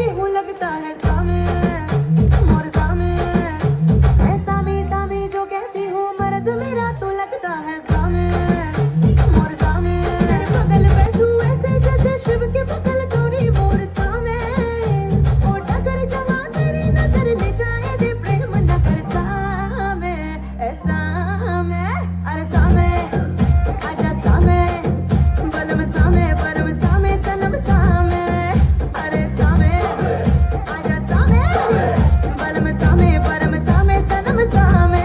तेरी हूँ लगता है सामे मोर सामे। मैं सामी सामी जो कहती हूँ मर्द मेरा तो लगता है सामे मोर सामे। तेरे बगल बैठूं ऐसे जैसे शिव के बगल गौरी मोर सामे। ओ डगर जवा तेरी नजर ले जाए दे प्रेम न कर सामे ऐसा मैं। अरे सामे आजा सामे बलम सामे परम सामे सनम सामे। अरे सामे आजा सामे बलम सामे परम सामे सनम सामे।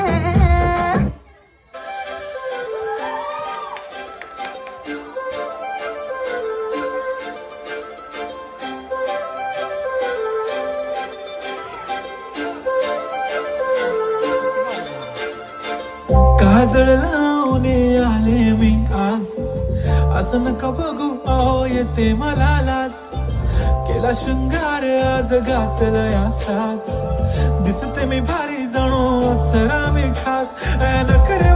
काजळ लावून आले मी आज, असं नका बघू अहो येते मला लाज. केला शृंगार आज घातलं या साज, दिसते मी भारी जणू अप्सरा मी खास. नखरे